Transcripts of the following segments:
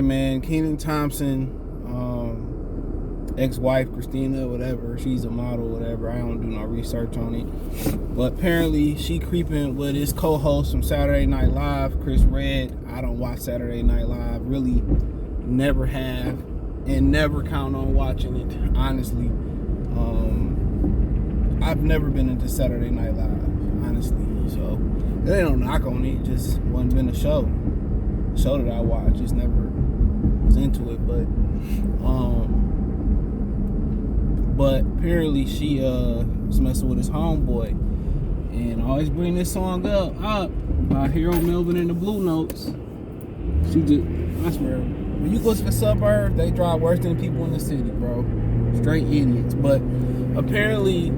right, man. Kenan Thompson, ex-wife Christina, whatever. She's a model, whatever. I don't do no research on it. But apparently she creeping with his co-host from Saturday Night Live, Chris Red. I don't watch Saturday Night Live. Really never have and never count on watching it, honestly. I've never been into Saturday Night Live, honestly. So it ain't no knock on it. Just wasn't been a show that I watched. Just never was into it. But apparently she was messing with his homeboy, and I always bring this song up by Hero Melvin and the Blue Notes. I swear, when you go to the suburbs, they drive worse than people in the city, bro. Straight idiots. But apparently,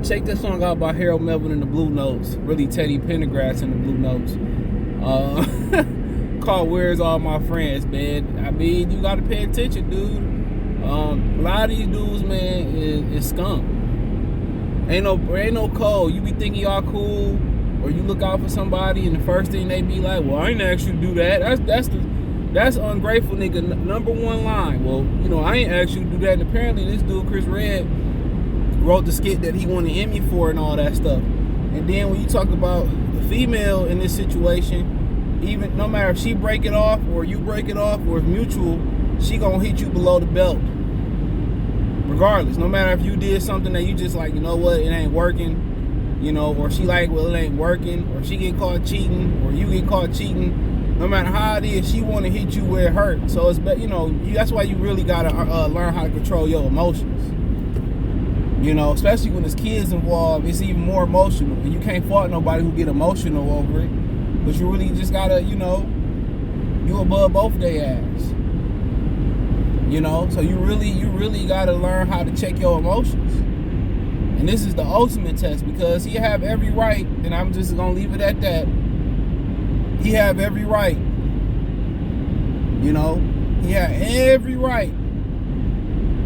check this song out by Harold Melvin and the Blue Notes. Really Teddy Pendergrass and the Blue Notes. Called Where's All My Friends, man. I mean, you gotta pay attention, dude. A lot of these dudes, man, is scum. Ain't no code. You be thinking y'all cool, or you look out for somebody, and the first thing they be like, "Well, I ain't asked you to do that." That's ungrateful, nigga. Number one line. Well, I ain't asked you to do that. And apparently, this dude Chris Red wrote the skit that he won an Emmy for and all that stuff. And then when you talk about the female in this situation, even no matter if she break it off or you break it off or it's mutual, she gonna hit you below the belt. Regardless, no matter if you did something that you just like, you know what, it ain't working, or she like, well, it ain't working, or she get caught cheating, or you get caught cheating. No matter how it is, she want to hit you where it hurts. So it's, that's why you really gotta learn how to control your emotions. Especially when there's kids involved, it's even more emotional. And you can't fault nobody who get emotional over it. But you really just gotta, you above both their ass. So you really gotta learn how to check your emotions. And this is the ultimate test, because he have every right, and I'm just gonna leave it at that. He have every right. He had every right.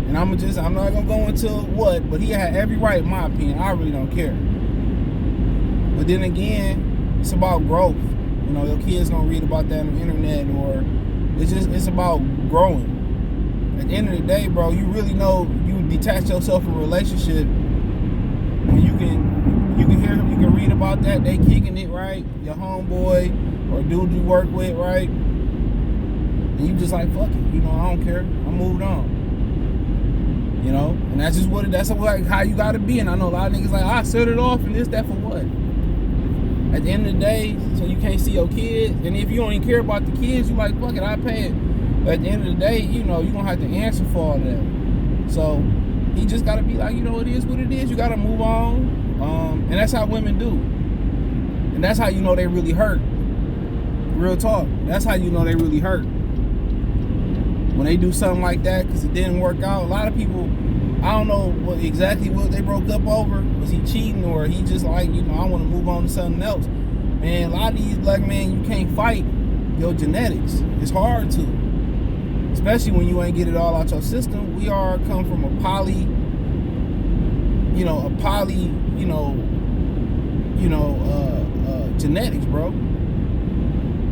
And I'm not gonna go into what, but he had every right, in my opinion. I really don't care. But then again, it's about growth. Your kids don't read about that on the internet, or it's about growing. At the end of the day, bro, you really know you detach yourself from a relationship, and you can read about that, they kicking it, right? Your homeboy or dude you work with, right? And you just like, fuck it, I don't care. I moved on. And that's just how you gotta be. And I know a lot of niggas like, I set it off and this, that for what? At the end of the day, so you can't see your kids. And if you don't even care about the kids, you like, fuck it, I pay it. But at the end of the day, you're gonna have to answer for all that. So he just gotta be like, it is what it is. You gotta move on. And that's how women do. And that's how they really hurt. Real talk. That's how they really hurt. When they do something like that because it didn't work out. A lot of people, I don't know what they broke up over. Was he cheating, or he just like, I want to move on to something else? Man, a lot of these black men, you can't fight your genetics. It's hard to. Especially when you ain't get it all out your system. We are come from a poly, genetics, bro.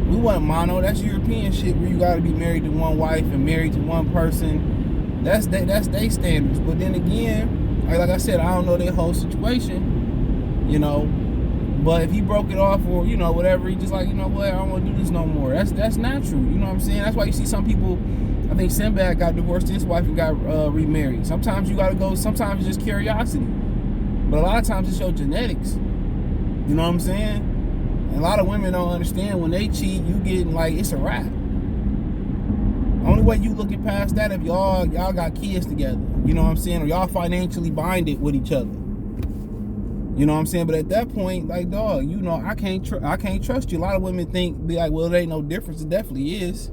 We wasn't mono. That's European shit where you gotta be married to one wife and married to one person. That's their standards. But then again, like I said, I don't know their whole situation. But if he broke it off or whatever, he just like, what, I don't want to do this no more. That's natural. You know what I'm saying? That's why you see some people. I think Sinbad got divorced, his wife, and got remarried. Sometimes you gotta go. Sometimes it's just curiosity. But a lot of times it's your genetics. You know what I'm saying? And a lot of women don't understand when they cheat, you getting like, it's a wrap. Only way you looking past that if y'all got kids together. You know what I'm saying? Or y'all financially binded with each other. You know what I'm saying? But at that point, like, dog, I can't trust you. A lot of women be like, well, there ain't no difference. It definitely is.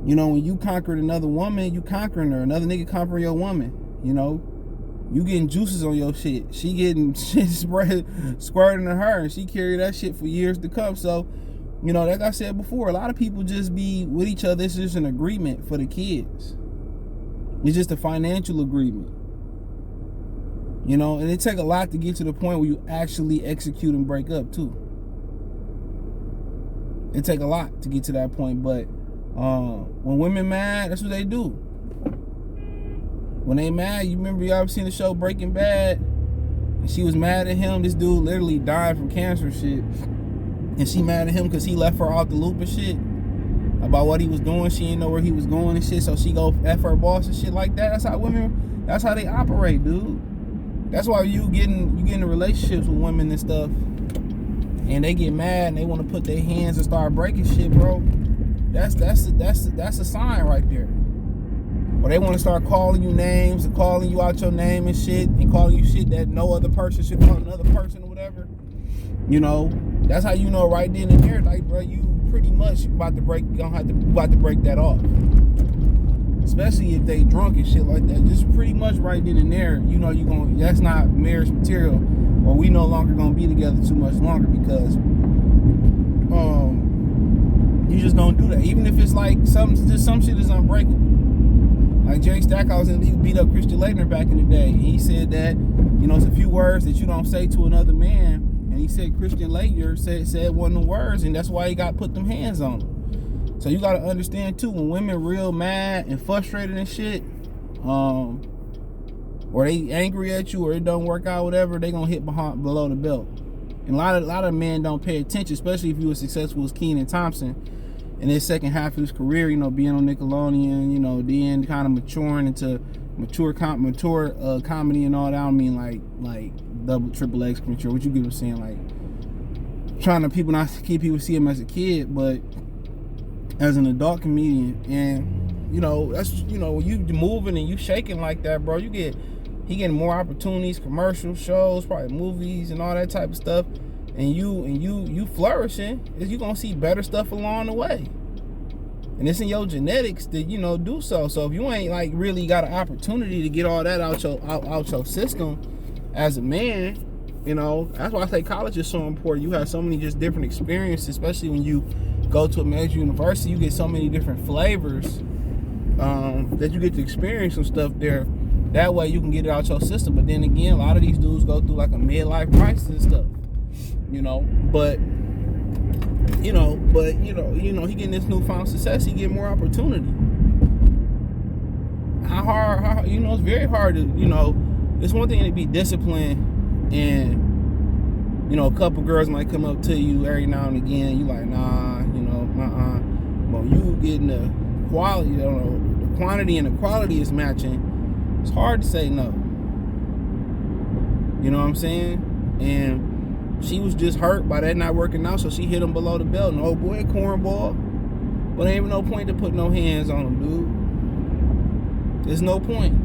When you conquered another woman, you conquering her. Another nigga conquering your woman. You getting juices on your shit. She getting shit squirting to her, and she carry that shit for years to come. So, like I said before, a lot of people just be with each other. It's just an agreement for the kids. It's just a financial agreement. And it take a lot to get to the point where you actually execute and break up too. It take a lot to get to that point, but when women mad, that's what they do. When they mad, you remember y'all seen the show Breaking Bad? And she was mad at him. This dude literally died from cancer shit. And she mad at him because he left her off the loop and shit about what he was doing. She didn't know where he was going and shit, so she go F her boss and shit like that. That's how women, that's how they operate, dude. That's why you get in relationships with women and stuff, and they get mad and they want to put their hands and start breaking shit, bro. That's a sign right there. Or they want to start calling you names and calling you out your name and shit, and calling you shit that no other person should call another person or whatever. You know, that's how you know right then and there, like, bro, you pretty much about to break that off. Especially if they drunk and shit like that. Just pretty much right then and there, you know that's not marriage material, or we no longer gonna be together too much longer, because you just don't do that. Even if it's like some shit is unbreakable. Like Jerry Stackhouse, he beat up Christian Laettner back in the day. And he said that, you know, it's a few words that you don't say to another man. And he said Christian Laettner said one of the words, and that's why he got put them hands on him. So you got to understand too, when women real mad and frustrated and shit, or they angry at you, or it don't work out, whatever, they gonna hit below the belt. And a lot of men don't pay attention, especially if you were successful as Kenan Thompson in his second half of his career, you know, being on Nickelodeon, you know, then kind of maturing into mature comedy and all that. I don't mean like double, triple X mature. What you get what I'm saying? Like trying to people not to keep people see him as a kid, but as an adult comedian. And you know, that's, you know, when you moving and you shaking like that, bro, he getting more opportunities, commercial shows, probably movies and all that type of stuff. And you flourishing, is you gonna see better stuff along the way. And it's in your genetics to, you know, do so. So if you ain't like really got an opportunity to get all that out your system as a man, you know, that's why I say college is so important. You have so many just different experiences, especially when you go to a major university. You get so many different flavors that you get to experience some stuff there. That way you can get it out your system. But then again, a lot of these dudes go through like a midlife crisis and stuff. You know, but he getting this newfound success, he get more opportunity. How hard, you know, it's very hard to, you know, it's one thing to be disciplined, and, you know, a couple girls might come up to you every now and again, you like, nah, you know, but you getting the quality, you know, the quantity and the quality is matching, it's hard to say no. You know what I'm saying? And she was just hurt by that not working out, so she hit him below the belt. And oh boy, a cornball. But there ain't no point to put no hands on him, dude. There's no point.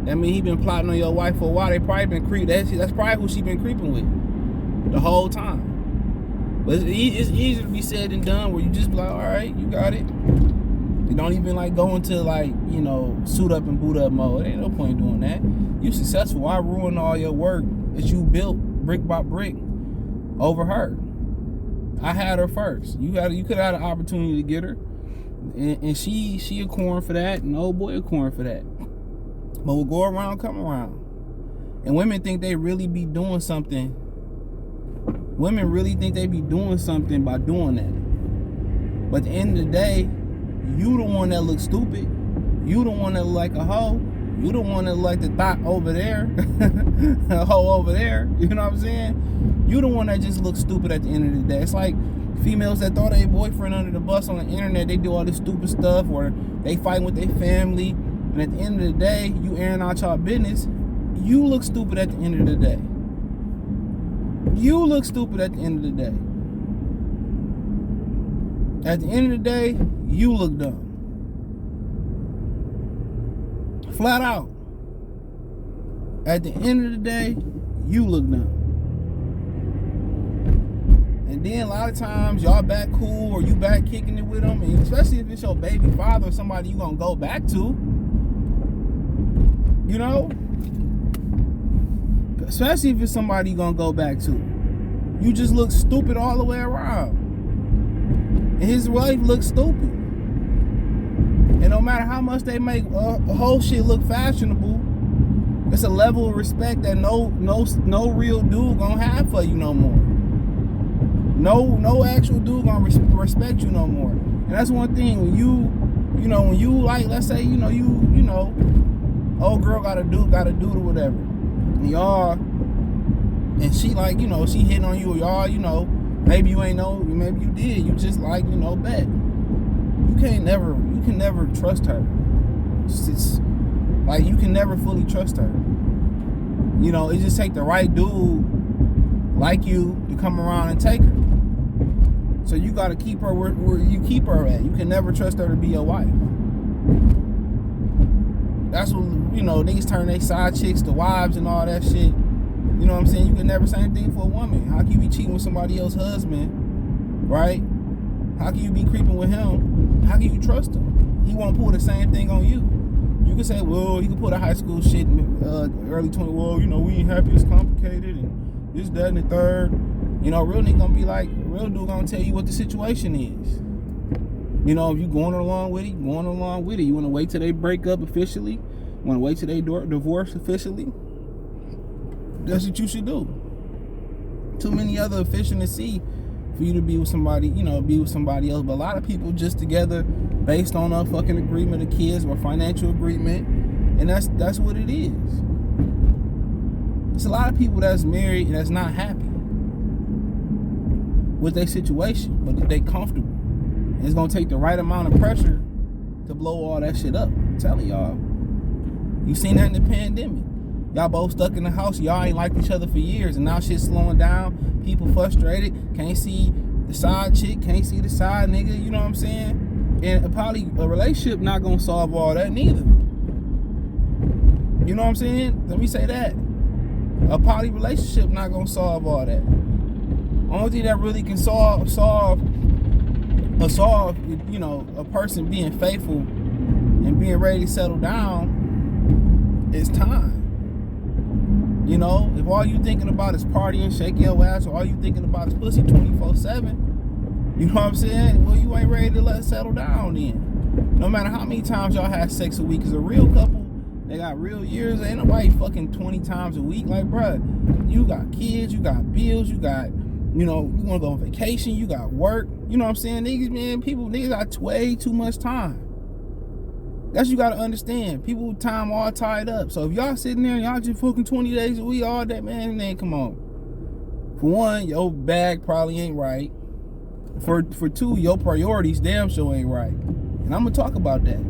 That mean he been plotting on your wife for a while. They probably been creeping. That's probably who she been creeping with the whole time. But it's easier to be said than done, where you just be like, all right, you got it. You don't even like go into like, you know, suit up and boot up mode. There ain't no point in doing that. You successful. I ruined all your work that you built brick by brick over her. I had her first. You could have had an opportunity to get her, and she a corn for that, and old boy a corn for that. But we'll go around, come around. And women think they really be doing something. Women really think they be doing something by doing that. But at the end of the day, you the one that looks stupid. You the one that look like a hoe. You the one that like the thought over there, a hoe over there. You know what I'm saying? You the one that just looks stupid at the end of the day. It's like females that throw their boyfriend under the bus on the internet. They do all this stupid stuff, or they fighting with their family. And at the end of the day, you airing out y'all business. You look stupid at the end of the day. You look stupid at the end of the day. At the end of the day, you look dumb. Flat out. At the end of the day, you look dumb. And then a lot of times y'all back cool, or you back kicking it with them, and especially if it's your baby father or somebody you gonna go back to. You know? Especially if it's somebody you gonna go back to. You just look stupid all the way around. And his wife looks stupid. And no matter how much they make a whole shit look fashionable, it's a level of respect that no real dude gonna have for you no more. No actual dude gonna respect you no more. And that's one thing when you like, let's say, you know, old girl got a dude or whatever. And y'all, and she like, you know, she hitting on you, or y'all, you know, maybe you ain't know, maybe you did. You just like, you know, bet. You can never trust her. It's like you can never fully trust her. You know, it just take the right dude like you to come around and take her. So you gotta keep her where you keep her at. You can never trust her to be your wife. That's what, you know, niggas turn their side chicks to wives and all that shit. You know what I'm saying? You can never say anything for a woman. How can you be cheating with somebody else's husband, right? How can you be creeping with him? How can you trust him? He won't pull the same thing on you. You can say, well, he can put a high school shit in early 20, well, you know, we ain't happy, it's complicated, and this, that, and the third. You know, real nigga gonna be like, real dude gonna tell you what the situation is. You know, if you going along with it, you going along with it. You wanna wait till they break up officially? Wanna wait till they divorce officially? That's what you should do. Too many other fish in the sea for you to be with somebody, you know, be with somebody else. But a lot of people just together based on a fucking agreement of kids or financial agreement, and that's what it is. It's a lot of people that's married and that's not happy with their situation, but they comfortable. And it's gonna take the right amount of pressure to blow all that shit up. I'm telling y'all. You seen that in the pandemic. Y'all both stuck in the house. Y'all ain't liked each other for years, and now shit's slowing down. People frustrated. Can't see the side chick. Can't see the side nigga. You know what I'm saying? And probably a relationship not gonna solve all that neither. You know what I'm saying? Let me say that. A poly relationship not gonna solve all that. Only thing that really can solve, you know, a person being faithful and being ready to settle down is time. You know, if all you thinking about is partying, shake your ass, or all you thinking about is pussy 24/7, you know what I'm saying? Well, you ain't ready to let it settle down then. No matter how many times y'all have sex a week, because a real couple, they got real years. Ain't nobody fucking 20 times a week. Like, bruh, you got kids, you got bills, you got, you know, you want to go on vacation, you got work. You know what I'm saying? Niggas got way too much time. That's what you got to understand. People time all tied up. So if y'all sitting there and y'all just fucking 20 days a week, all that, man, come on. For one, your bag probably ain't right. For two, your priorities damn sure ain't right. And I'm going to talk about that.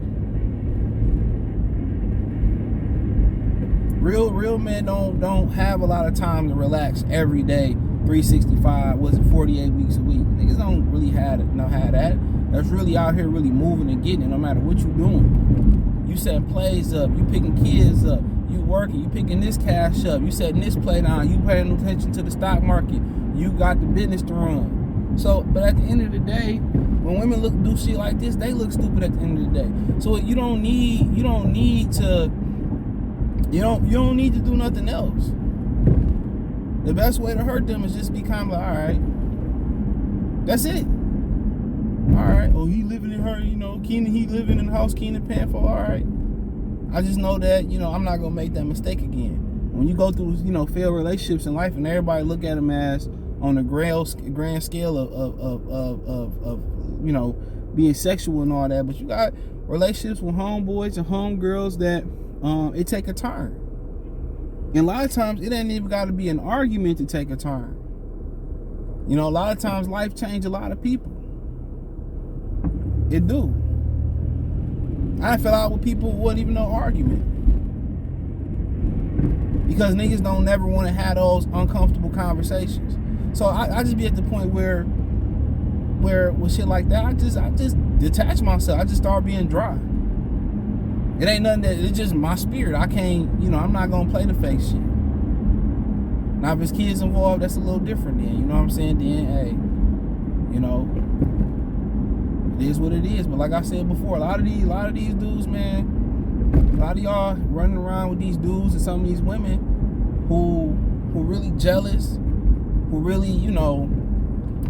Real men don't have a lot of time to relax every day. 365, 48 weeks a week. Niggas don't really have that. That's really out here really moving and getting it no matter what you doing. You setting plays up, you picking kids up, you working, you picking this cash up, you setting this play down, you paying attention to the stock market, you got the business to run. So, but at the end of the day, when women do shit like this, they look stupid at the end of the day. So you don't need to do nothing else. The best way to hurt them is just be kind of like, all right, that's it. All right, oh, he living in her, you know, Kenan, he living in the house Kenan paying for, all right. I just know that, you know, I'm not going to make that mistake again. When you go through, you know, failed relationships in life and everybody look at them as on the grand scale of you know, being sexual and all that, but you got relationships with homeboys and homegirls that it take a turn. And a lot of times, it ain't even got to be an argument to take a turn. You know, a lot of times, life change a lot of people. It do. I fell out with people who wasn't even no argument. Because niggas don't never want to have those uncomfortable conversations. So I just be at the point where with shit like that, I just detach myself. I just start being dry. It ain't nothing that, it's just my spirit. I can't, you know, I'm not gonna play the fake shit. Now if there's kids involved, that's a little different then, you know what I'm saying? Then, hey, you know, it is what it is. But like I said before, a lot of these dudes, man, a lot of y'all running around with these dudes and some of these women who really jealous, who really, you know,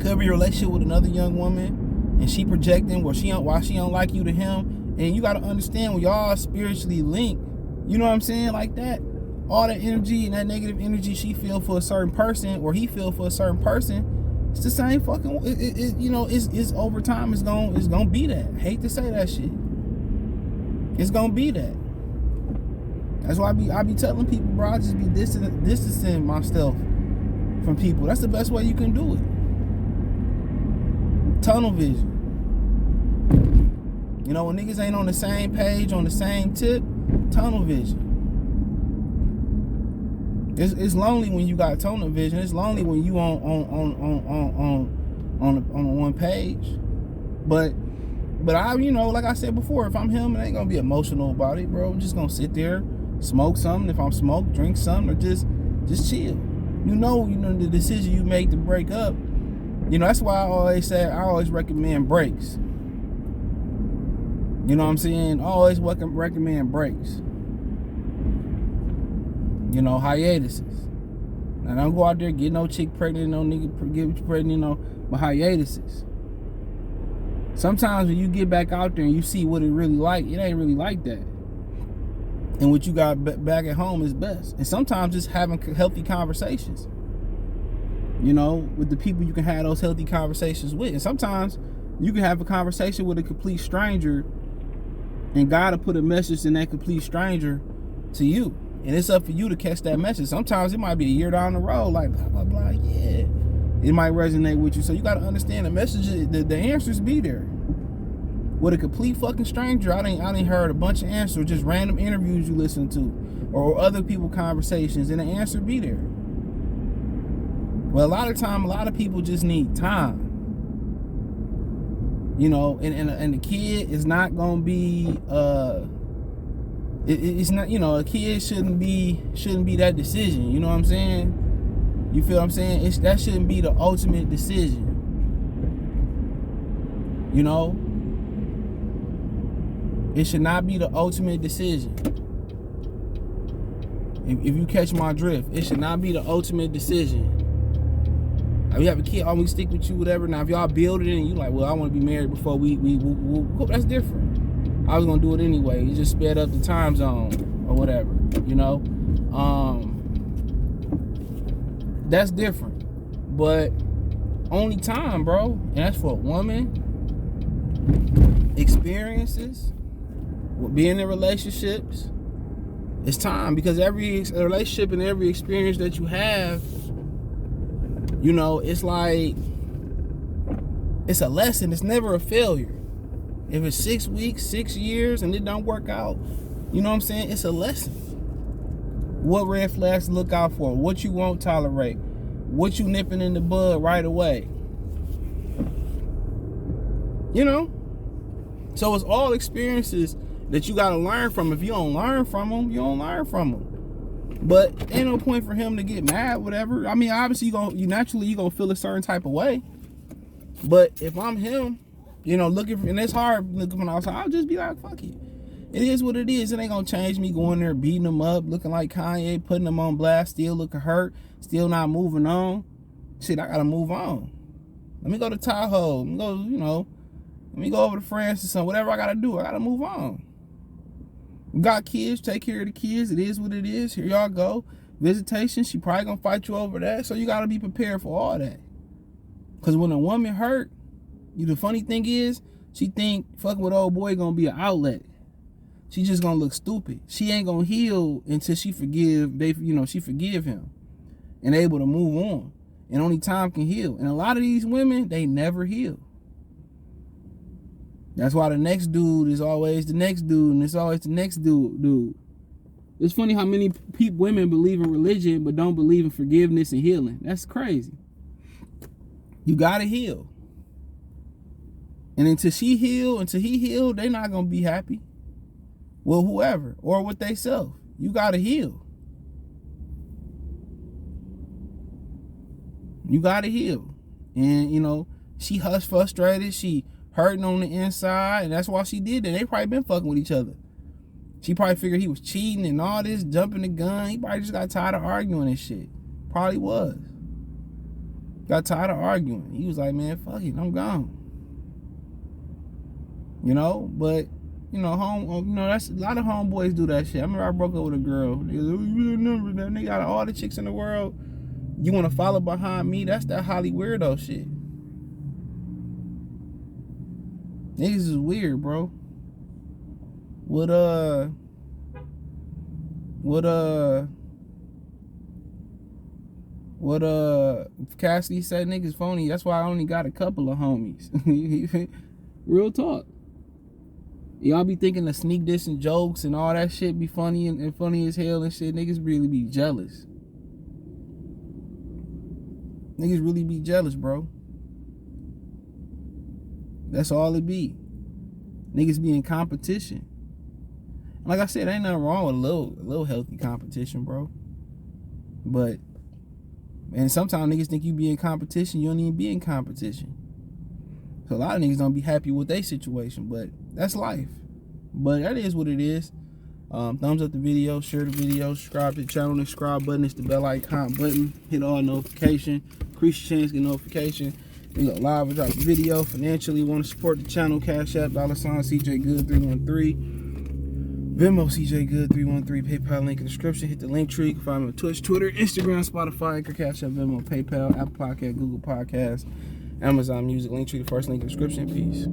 could be a relationship with another young woman and she projecting why she don't like you to him. And you got to understand, when y'all spiritually linked, you know what I'm saying, like that, all that energy and that negative energy she feel for a certain person or he feel for a certain person, It's the same fucking. It's over time. It's gonna be that. I hate to say that shit. It's gonna be that. That's why I be telling people, bro. I just be distancing myself from people. That's the best way you can do it. Tunnel vision. You know, when niggas ain't on the same page, on the same tip, tunnel vision. It's lonely when you got tunnel vision. It's lonely when you on one page. But I, like I said before, if I'm him, I ain't gonna be emotional about it, bro. I'm just gonna sit there, smoke something. If I'm smoke, drink something, or just chill. The decision you make to break up. That's why I always recommend breaks. You know what I'm saying? I always recommend breaks. Hiatuses. Now, don't go out there get no chick pregnant, no nigga get you pregnant, but hiatuses. Sometimes when you get back out there and you see what it really like, it ain't really like that. And what you got back at home is best. And sometimes just having healthy conversations, with the people you can have those healthy conversations with. And sometimes you can have a conversation with a complete stranger, and God will put a message in that complete stranger to you. And it's up for you to catch that message. Sometimes it might be a year down the road, like blah, blah, blah, yeah. It might resonate with you. So you got to understand the message, the answers be there. With a complete fucking stranger, I didn't heard a bunch of answers, just random interviews you listen to, or other people conversations, and the answer be there. Well, a lot of people just need time. And the kid is not gonna be it's not, a kid shouldn't be that decision. You know what I'm saying? You feel what I'm saying? That shouldn't be the ultimate decision. It should not be the ultimate decision. If you catch my drift, it should not be the ultimate decision. If you have a kid, we stick with you, whatever. Now, if y'all build it and you like, well, I want to be married before we that's different. I was gonna do it anyway. You just sped up the time zone or whatever, That's different. But only time, bro. And that's for a woman. Experiences, being in relationships. It's time, because every relationship and every experience that you have, it's like, it's a lesson. It's never a failure. If it's 6 weeks, 6 years, and it don't work out, it's a lesson. What red flags to look out for, what you won't tolerate, what you nipping in the bud right away. So it's all experiences that you gotta learn from. If you don't learn from them, you don't learn from them. But ain't no point for him to get mad, whatever. I mean, obviously you naturally gonna feel a certain type of way. But if I'm him, looking for, and it's hard looking from outside, I'll just be like, fuck it. It is what it is. It ain't gonna change me going there, beating them up, looking like Kanye, putting them on blast, still looking hurt, still not moving on. Shit, I gotta move on. Let me go to Tahoe. Let me go, let me go over to France or something. Whatever I gotta do, I gotta move on. You got kids, take care of the kids. It is what it is. Here y'all go. Visitation, she probably gonna fight you over that. So you gotta be prepared for all that. Cause when a woman hurt, the funny thing is, she think fucking with old boy gonna be an outlet. She just gonna look stupid. She ain't gonna heal until she forgive him and able to move on. And only time can heal. And a lot of these women, they never heal. That's why the next dude is always the next dude, and it's always the next dude. It's funny how many women believe in religion but don't believe in forgiveness and healing. That's crazy. You gotta heal. And until he heal, they not gonna be happy. Well, whoever, or with they self. You gotta heal. You gotta heal. And she frustrated, she hurting on the inside, and that's why she did that. They probably been fucking with each other. She probably figured he was cheating and all this, jumping the gun. He probably just got tired of arguing and shit. Probably was. Got tired of arguing. He was like, man, fuck it, I'm gone. But that's a lot of homeboys do that shit. I remember I broke up with a girl. They got all the chicks in the world. You want to follow behind me? That's that Holly weirdo shit. Niggas is weird, bro. What Cassidy said, niggas phony. That's why I only got a couple of homies. Real talk. Y'all be thinking the sneak dissing jokes and all that shit be funny and funny as hell and shit. Niggas really be jealous. Niggas really be jealous, bro. That's all it be. Niggas be in competition. Like I said, ain't nothing wrong with a little healthy competition, bro. But, and sometimes niggas think you be in competition, you don't even be in competition. So a lot of niggas don't be happy with their situation, but that's life. But that is what it is. Thumbs up the video, share the video, subscribe to the channel. The subscribe button is the bell icon button. Hit all notification. Increase your chance to get notification. We go live and drop a video. Financially, want to support the channel, Cash App, $CJ Good 313. Venmo CJ Good 313. PayPal link in the description. Hit the link tree. You can find me on Twitch, Twitter, Instagram, Spotify, Anchor, Cash App, Venmo, PayPal, Apple Podcast, Google Podcasts, Amazon Music. Link tree, the first link in the description. Peace.